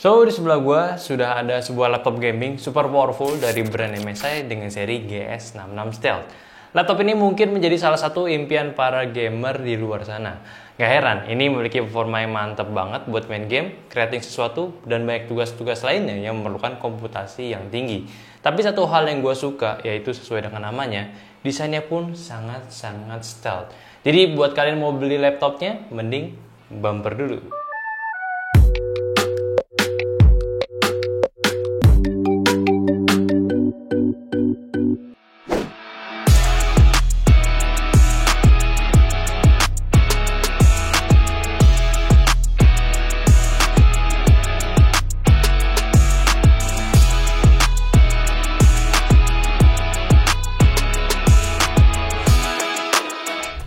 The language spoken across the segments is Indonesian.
So, di sebelah gua sudah ada sebuah laptop gaming super powerful dari brand MSI dengan seri GS66 Stealth. Laptop ini mungkin menjadi salah satu impian para gamer di luar sana. Gak heran, ini memiliki performa yang mantap banget buat main game, creating sesuatu, dan banyak tugas-tugas lainnya yang memerlukan komputasi yang tinggi. Tapi satu hal yang gua suka, yaitu sesuai dengan namanya, desainnya pun sangat-sangat stealth. Jadi buat kalian mau beli laptopnya, mending bumper dulu.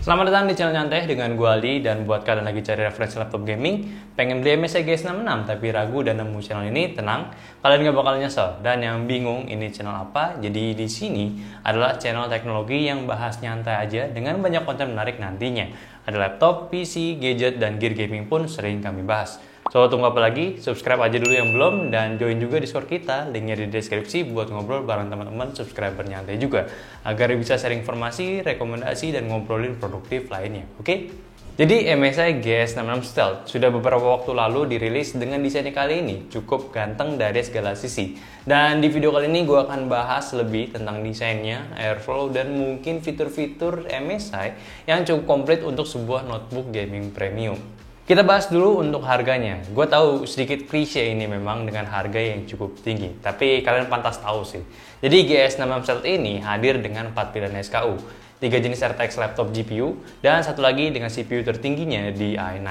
Selamat datang di channel Nyantai dengan gue Ali, dan buat kalian lagi cari referensi laptop gaming, pengen beli MSI GS66 tapi ragu dan nemu channel ini, tenang, kalian gak bakal nyesel. Dan yang bingung ini channel apa, jadi di sini adalah channel teknologi yang bahas nyantai aja dengan banyak konten menarik nantinya. Ada laptop, PC, gadget, dan gear gaming pun sering kami bahas. So, tunggu apa lagi? Subscribe aja dulu yang belum, dan join juga Discord kita, linknya di deskripsi buat ngobrol bareng teman-teman subscriber nyantai juga, agar bisa sharing informasi, rekomendasi, dan ngobrolin produktif lainnya, oke? Jadi MSI GS66 Stealth sudah beberapa waktu lalu dirilis dengan desainnya kali ini cukup ganteng dari segala sisi. Dan di video kali ini gue akan bahas lebih tentang desainnya, airflow, dan mungkin fitur-fitur MSI yang cukup komplit untuk sebuah notebook gaming premium. Kita bahas dulu untuk harganya. Gue tahu sedikit klise ini memang dengan harga yang cukup tinggi, tapi kalian pantas tahu sih. Jadi GS66 Stealth ini hadir dengan 4 pilihan SKU, 3 jenis RTX laptop GPU, dan satu lagi dengan CPU tertingginya di i9.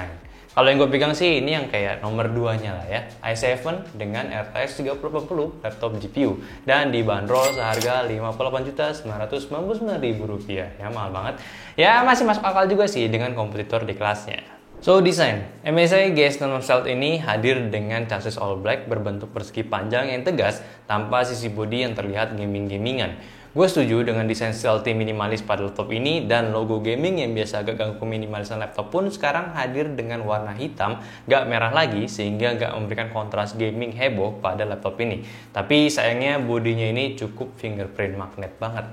Kalau yang gue pegang sih ini yang kayak nomor 2-nya lah ya, i7 dengan RTX 3080 laptop GPU, dan dibanderol seharga Rp58.999.000. Ya mahal banget. Ya masih masuk akal juga sih dengan kompetitor di kelasnya. So, desain MSI GS66 Stealth ini hadir dengan chassis all black berbentuk persegi panjang yang tegas tanpa sisi bodi yang terlihat gaming-gamingan. Gue setuju dengan desain stealthy minimalis pada laptop ini, dan logo gaming yang biasa agak ganggu minimalisan laptop pun sekarang hadir dengan warna hitam, gak merah lagi, sehingga gak memberikan kontras gaming heboh pada laptop ini. Tapi sayangnya bodinya ini cukup fingerprint magnet banget.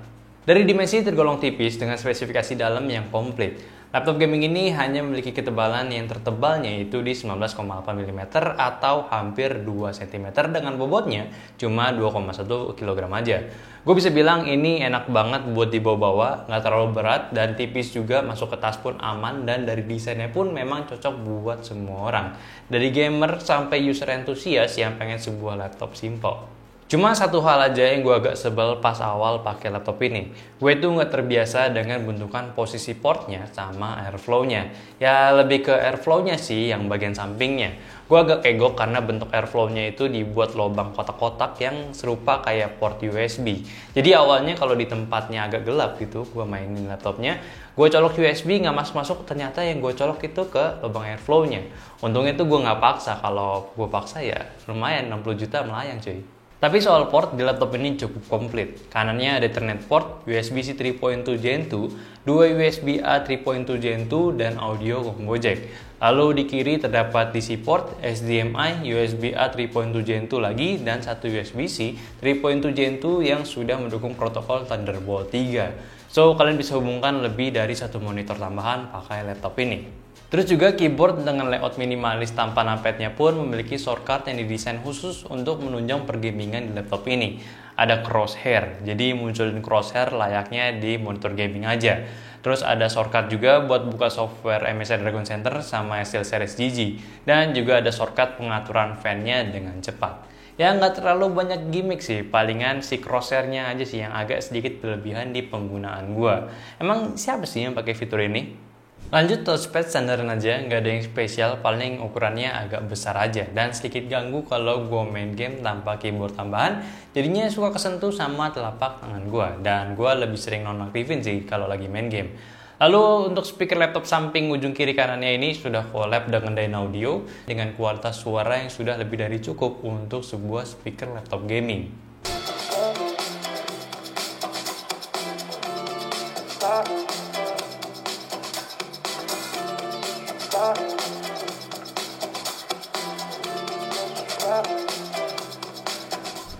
Dari dimensi tergolong tipis dengan spesifikasi dalam yang komplit, laptop gaming ini hanya memiliki ketebalan yang tertebalnya itu di 19,8 mm atau hampir 2 cm, dengan bobotnya cuma 2,1 kg aja. Gue bisa bilang ini enak banget buat dibawa-bawa, nggak terlalu berat, dan tipis juga, masuk ke tas pun aman, dan dari desainnya pun memang cocok buat semua orang. Dari gamer sampai user entusias yang pengen sebuah laptop simple. Cuma satu hal aja yang gue agak sebel pas awal pakai laptop ini. Gue tuh nggak terbiasa dengan bentukan posisi portnya sama airflow-nya. Ya lebih ke airflow-nya sih yang bagian sampingnya. Gue agak kegok karena bentuk airflow-nya itu dibuat lubang kotak-kotak yang serupa kayak port USB. Jadi awalnya kalau di tempatnya agak gelap gitu, gue mainin laptopnya, gue colok USB nggak masuk-masuk, ternyata yang gue colok itu ke lubang airflow-nya. Untungnya tuh gue nggak paksa, kalau gue paksa ya lumayan 60 juta melayang cuy. Tapi soal port di laptop ini cukup komplit. Kanannya ada Ethernet port, USB-C 3.2 Gen 2, 2 USB-A 3.2 Gen 2, dan audio combo jack. Lalu di kiri terdapat DC port, HDMI, USB-A 3.2 Gen 2 lagi, dan satu USB-C 3.2 Gen 2 yang sudah mendukung protokol Thunderbolt 3. So, kalian bisa hubungkan lebih dari satu monitor tambahan pakai laptop ini. Terus juga keyboard dengan layout minimalis tanpa numpadnya pun memiliki shortcut yang didesain khusus untuk menunjang pergamingan di laptop ini. Ada crosshair, jadi munculin crosshair layaknya di monitor gaming aja. Terus ada shortcut juga buat buka software MSI Dragon Center sama SteelSeries GG. Dan juga ada shortcut pengaturan fan-nya dengan cepat. Ya nggak terlalu banyak gimmick sih, palingan si crosshair-nya aja sih yang agak sedikit berlebihan di penggunaan gua. Emang siapa sih yang pakai fitur ini? Lanjut touchpad standaran aja, nggak ada yang spesial, paling ukurannya agak besar aja dan sedikit ganggu kalau gue main game tanpa keyboard tambahan, jadinya suka kesentuh sama telapak tangan gue, dan gue lebih sering nonaktifin sih kalau lagi main game. Lalu untuk speaker laptop samping ujung kiri kanannya ini sudah collab dengan Dynaudio dengan kualitas suara yang sudah lebih dari cukup untuk sebuah speaker laptop gaming.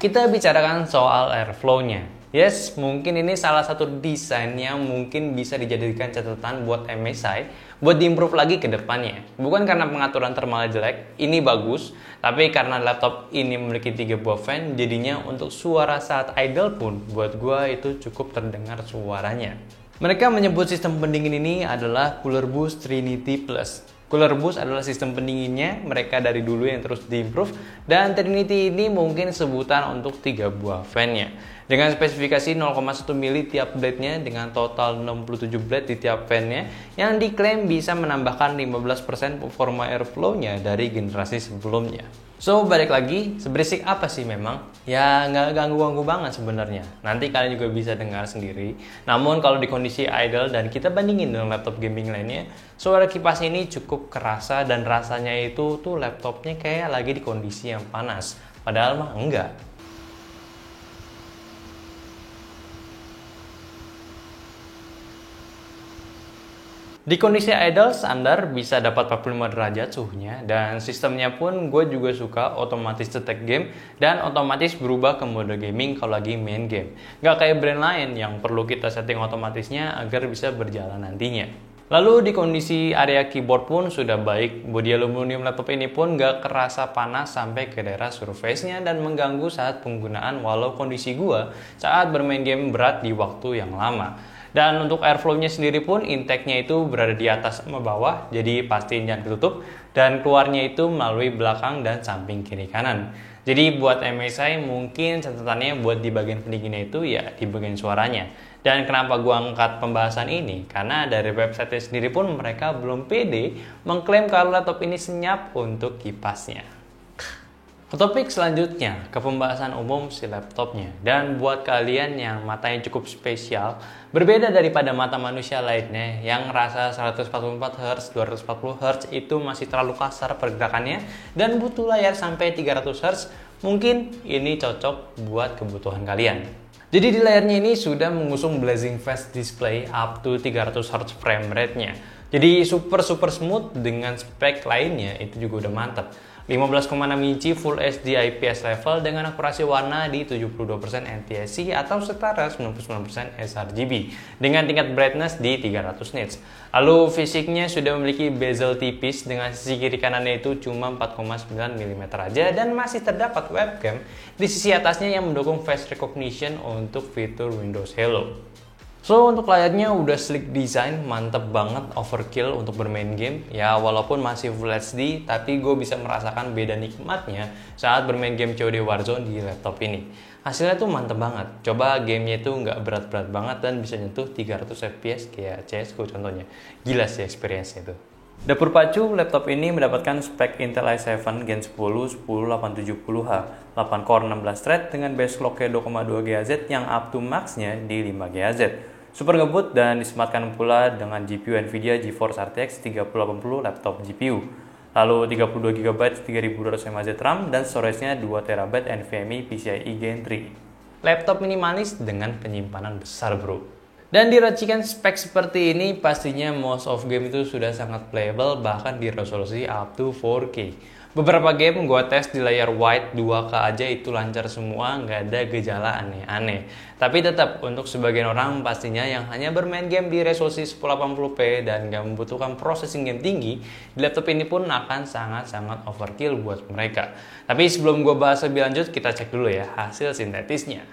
Kita bicarakan soal airflow-nya. Yes, mungkin ini salah satu desain yang mungkin bisa dijadikan catatan buat MSI buat diimprove lagi ke depannya. Bukan karena pengaturan thermal jelek, ini bagus, tapi karena laptop ini memiliki 3 buah fan, jadinya untuk suara saat idle pun buat gua itu cukup terdengar suaranya. Mereka menyebut sistem pendingin ini adalah Cooler Boost Trinity Plus. Cooler Boost adalah sistem pendinginnya mereka dari dulu yang terus diimprove, dan Trinity ini mungkin sebutan untuk 3 buah fan-nya. Dengan spesifikasi 0,1 mili tiap blade-nya dengan total 67 blade di tiap fan-nya yang diklaim bisa menambahkan 15% performa airflow-nya dari generasi sebelumnya. So, balik lagi, seberisik apa sih memang? Ya, nggak ganggu-ganggu banget sebenarnya. Nanti kalian juga bisa dengar sendiri. Namun, kalau di kondisi idle dan kita bandingin dengan laptop gaming lainnya, suara kipas ini cukup kerasa dan rasanya itu tuh laptopnya kayak lagi di kondisi yang panas. Padahal mah enggak. Di kondisi idle standar bisa dapat 45 derajat suhunya, dan sistemnya pun gue juga suka otomatis detect game dan otomatis berubah ke mode gaming kalau lagi main game. Gak kayak brand lain yang perlu kita setting otomatisnya agar bisa berjalan nantinya. Lalu di kondisi area keyboard pun sudah baik, bodi aluminium laptop ini pun gak kerasa panas sampai ke daerah surface-nya dan mengganggu saat penggunaan walau kondisi gue saat bermain game berat di waktu yang lama. Dan untuk airflow-nya sendiri pun intake-nya itu berada di atas sama bawah, jadi pastiin jangan ditutup, dan keluarnya itu melalui belakang dan samping kiri kanan. Jadi buat MSI mungkin catatannya buat di bagian pendinginnya itu ya di bagian suaranya. Dan kenapa gua angkat pembahasan ini? Karena dari website sendiri pun mereka belum pede mengklaim kalau laptop ini senyap untuk kipasnya. Ke topik selanjutnya, ke pembahasan umum si laptopnya. Dan buat kalian yang matanya cukup spesial, berbeda daripada mata manusia lainnya yang rasa 144 Hz, 240 Hz itu masih terlalu kasar pergerakannya dan butuh layar sampai 300 Hz, mungkin ini cocok buat kebutuhan kalian. Jadi di layarnya ini sudah mengusung Blazing Fast Display up to 300 Hz frame rate-nya. Jadi super smooth dengan spek lainnya itu juga udah mantap. 15,6 inci Full HD IPS level dengan akurasi warna di 72% NTSC atau setara 99% sRGB dengan tingkat brightness di 300 nits. Lalu fisiknya sudah memiliki bezel tipis dengan sisi kiri kanannya itu cuma 4,9 mm aja dan masih terdapat webcam di sisi atasnya yang mendukung face recognition untuk fitur Windows Hello. So, untuk layarnya udah sleek design, mantep banget, overkill untuk bermain game. Ya, walaupun masih Full HD, tapi gue bisa merasakan beda nikmatnya saat bermain game COD Warzone di laptop ini. Hasilnya tuh mantep banget. Coba gamenya itu nggak berat-berat banget dan bisa nyentuh 300 FPS kayak CSGO contohnya. Gila sih experience-nya itu. Dapur pacu laptop ini mendapatkan spek Intel i7 Gen 10 10870H, 8 core 16 thread dengan base clock-nya 2,2 GHz yang up to max-nya di 5 GHz. Super ngebut dan disematkan pula dengan GPU Nvidia GeForce RTX 3080 laptop GPU. Lalu 32GB 3200 mAh RAM dan storage-nya 2TB NVMe PCIe Gen 3. Laptop minimalis dengan penyimpanan besar bro. Dan diracikan spek seperti ini pastinya most of game itu sudah sangat playable bahkan di resolusi up to 4K. Beberapa game gue tes di layar wide 2K aja itu lancar semua, nggak ada gejala aneh-aneh. Tapi tetap untuk sebagian orang pastinya yang hanya bermain game di resolusi 1080p dan nggak membutuhkan processing game tinggi, di laptop ini pun akan sangat-sangat overkill buat mereka. Tapi sebelum gue bahas lebih lanjut, kita cek dulu ya hasil sintetisnya.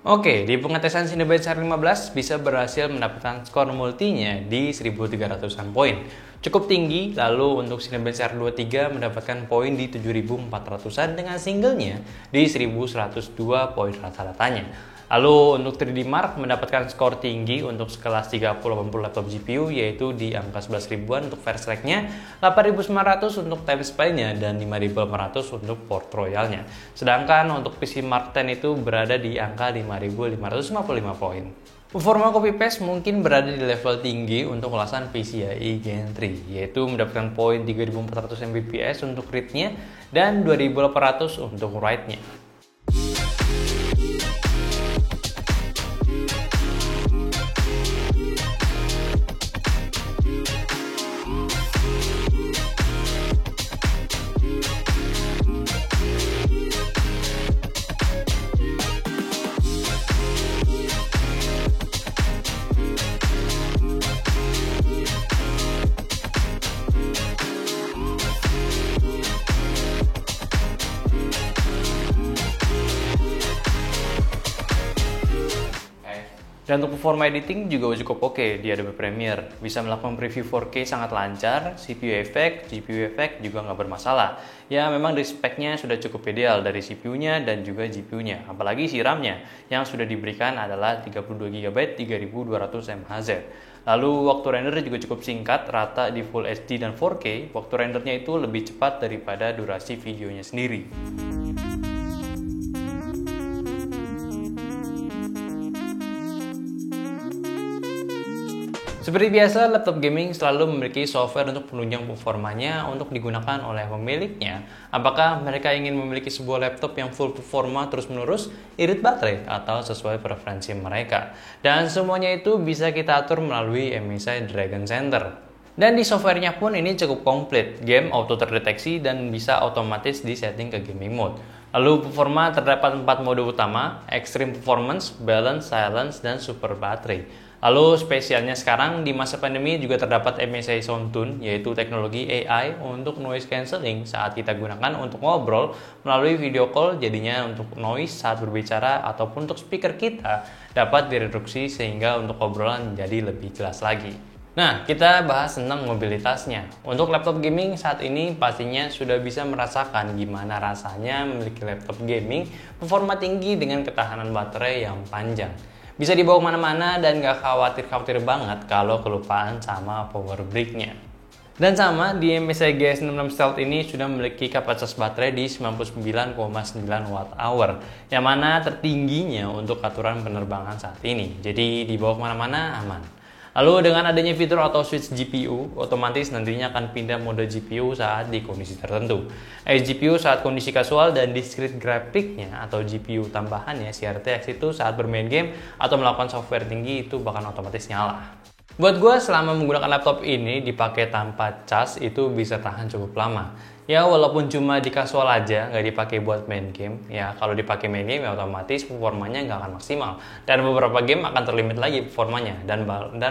Oke, di pengetesan Cinebenchmark 15 bisa berhasil mendapatkan skor multinya di 1300-an poin. Cukup tinggi, lalu untuk Cinebenchmark 23 mendapatkan poin di 7400-an dengan singlenya di 1102 poin rata-ratanya. Lalu untuk 3D Mark mendapatkan skor tinggi untuk sekelas 3080 laptop GPU yaitu di angka 11 ribuan untuk First Select-nya, 8900 untuk Time Spy-nya, dan 5800 untuk Port Royal-nya. Sedangkan untuk PC Mark 10 itu berada di angka 5555 poin. Performa copy paste mungkin berada di level tinggi untuk ulasan PCIe Gen 3, yaitu mendapatkan poin 3400 Mbps untuk read-nya dan 2800 untuk write-nya. Dan untuk performa editing juga cukup oke di Adobe Premiere. Bisa melakukan preview 4K sangat lancar, CPU efek, GPU efek juga nggak bermasalah. Ya memang dari speknya sudah cukup ideal dari CPU-nya dan juga GPU-nya. Apalagi si RAM-nya yang sudah diberikan adalah 32GB 3200 mHz. Lalu waktu render juga cukup singkat, rata di Full HD dan 4K. Waktu rendernya itu lebih cepat daripada durasi videonya sendiri. Seperti biasa, laptop gaming selalu memiliki software untuk penunjang performanya untuk digunakan oleh pemiliknya. Apakah mereka ingin memiliki sebuah laptop yang full performa terus-menerus, irit baterai, atau sesuai preferensi mereka. Dan semuanya itu bisa kita atur melalui MSI Dragon Center. Dan di softwarenya pun ini cukup komplit, game auto terdeteksi dan bisa otomatis disetting ke gaming mode. Lalu performa terdapat 4 mode utama, Extreme Performance, Balance, Silence, dan Super Battery. Lalu spesialnya sekarang di masa pandemi juga terdapat MSI Soundtune, yaitu teknologi AI untuk noise cancelling saat kita gunakan untuk ngobrol melalui video call, jadinya untuk noise saat berbicara ataupun untuk speaker kita dapat direduksi sehingga untuk obrolan menjadi lebih jelas lagi. Nah, kita bahas tentang mobilitasnya. Untuk laptop gaming saat ini pastinya sudah bisa merasakan gimana rasanya memiliki laptop gaming performa tinggi dengan ketahanan baterai yang panjang. Bisa dibawa kemana-mana dan gak khawatir banget kalau kelupaan sama power brick-nya. Dan sama, di MSI GS66 Stealth ini sudah memiliki kapasitas baterai di 99,9 Wh, yang mana tertingginya untuk aturan penerbangan saat ini. Jadi dibawa kemana-mana aman. Lalu dengan adanya fitur auto switch GPU, otomatis nantinya akan pindah mode GPU saat di kondisi tertentu. GPU saat kondisi kasual dan discrete grafiknya atau GPU tambahannya CRTX itu saat bermain game atau melakukan software tinggi itu bahkan otomatis nyala. Buat gue selama menggunakan laptop ini dipakai tanpa cas itu bisa tahan cukup lama. Ya walaupun cuma di casual aja, nggak dipakai buat main game. Ya kalau dipakai main game ya otomatis performanya nggak akan maksimal. Dan beberapa game akan terlimit lagi performanya. Dan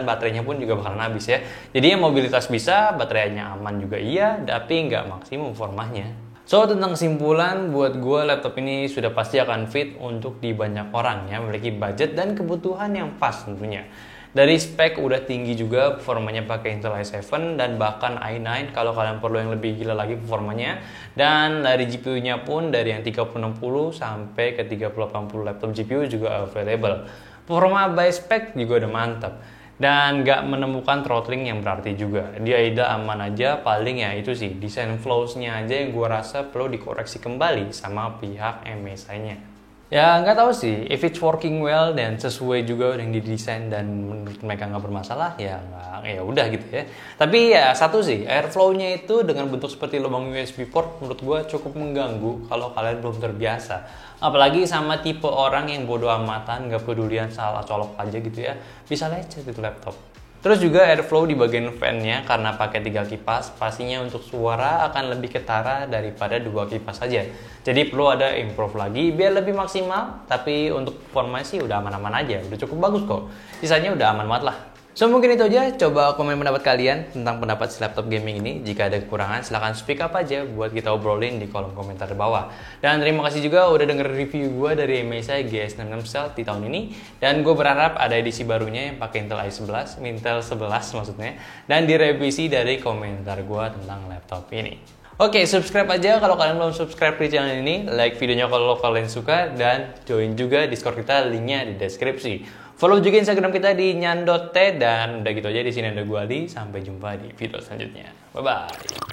baterainya pun juga bakalan habis ya. Jadi ya mobilitas bisa, baterainya aman juga iya, tapi nggak maksimum performanya. So tentang kesimpulan, buat gue laptop ini sudah pasti akan fit untuk di banyak orang yang memiliki budget dan kebutuhan yang pas tentunya. Dari spek udah tinggi juga, performanya pakai Intel i7 dan bahkan i9 kalau kalian perlu yang lebih gila lagi performanya. Dan dari GPU-nya pun dari yang 3060 sampai ke 3080 laptop GPU juga available. Performa by spek juga udah mantap. Dan nggak menemukan throttling yang berarti juga. Dia aman aja, paling ya itu sih desain flows-nya aja yang gue rasa perlu dikoreksi kembali sama pihak MSI-nya. Ya nggak tahu sih, if it's working well dan sesuai juga yang didesain dan menurut mereka nggak bermasalah ya nggak, ya udah gitu ya. Tapi ya satu sih, airflow-nya itu dengan bentuk seperti lubang USB port menurut gue cukup mengganggu kalau kalian belum terbiasa. Apalagi sama tipe orang yang bodo amatan, nggak pedulian salah colok aja gitu ya, bisa lecet itu laptop. Terus juga airflow di bagian fan-nya karena pakai 3 kipas, pastinya untuk suara akan lebih ketara daripada 2 kipas saja. Jadi perlu ada improve lagi biar lebih maksimal, tapi untuk performa sih udah aman-aman aja, udah cukup bagus kok. Sisanya udah aman banget lah. So mungkin itu aja, coba komen pendapat kalian tentang pendapat si laptop gaming ini. Jika ada kekurangan silahkan speak up aja buat kita obrolin di kolom komentar di bawah. Dan terima kasih juga udah denger review gue dari MSI GS66 Stealth di tahun ini. Dan gue berharap ada edisi barunya yang pakai Intel i11, Intel 11 maksudnya. Dan direvisi dari komentar gue tentang laptop ini. Oke, subscribe aja kalau kalian belum subscribe di channel ini, like videonya kalau kalian suka, dan join juga Discord kita, linknya di deskripsi. Follow juga Instagram kita di nyan.t, dan udah gitu aja di sini ada gue Ali. Sampai jumpa di video selanjutnya. Bye bye.